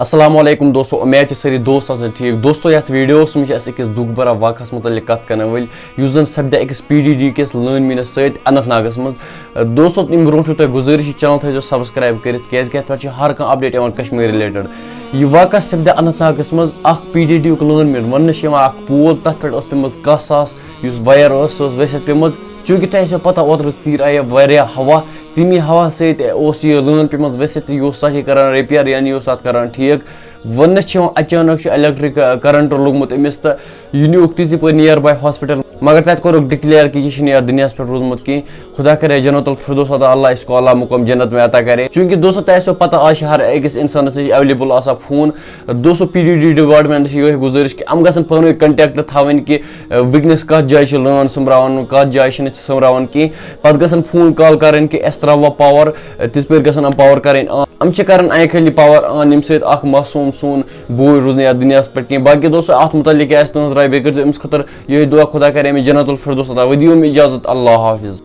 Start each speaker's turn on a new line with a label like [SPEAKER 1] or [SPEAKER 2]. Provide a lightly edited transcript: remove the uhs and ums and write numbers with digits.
[SPEAKER 1] अस्सलाम वालेकुम दोस्तों, उम्मीद है सारी दोस्त आसन ठीक। दोस्तों यस वीडियोस में अकिस दुख भरा वाकस मुतल्लिक कत करने वल युस जन सपदे अकिस पीडीडी किस लाइन मीनस सत अनंतनागस मज। दोस्तों तम ब्रोह गुजारिश चैनल थो सब्सक्राइब कर हर कह अपडेट कश्मीर रिलेटेड। यह वाक़ सपदे अनंतनागस मज पीडीडी लाइन मीन वन पोल तथ पे पेमज 10,000 वायर वसित पेमज। चूंकि तुम पता ओतर चीर आये वारिया हवा, तमी हवा सत लाइन पेमज वसित यह तथ कर रिपेयर यानी यह कर ठीक। वन अचानक इलेक्ट्रिक करंट लोगमुत अमिस तो यह नुक तिथ पे नियर बाय हॉस्पिटल, मगर तत कोरुक डिक्लेयर कि यह दुनिया पे रूदमुत कहीं। खुदा करे जन्नतुल फिरदौस अता अल्लाह इसको अल्लाह मुकम जन्नत में अता करे। चूंकि दोस्तों तुम पता आज हर अकिस इंसान अवेलेबल फोन। दोस्तों पीडीडी डिपार्टमेंट यह गुजारिश कि हम गसन पान कंटेक्ट थवन कि वनस कत जाए लान सुमरान कत जाए सुमरान कहीं। पत गसन फोन कॉल कर कि अस त्रो पावर तिथ पे गसन पावर कर कर खाली पावर आन यम मासूम सोन बोई रूज दुनिया पे कहीं। बाकी दोस्तों अत मुतलिक तुज राय बे कर अमिस खतर यह दुआ खुदा करे जन्नतुल फिरदौस अता। वो दियो इजाजत, अल्लाह हाफिज।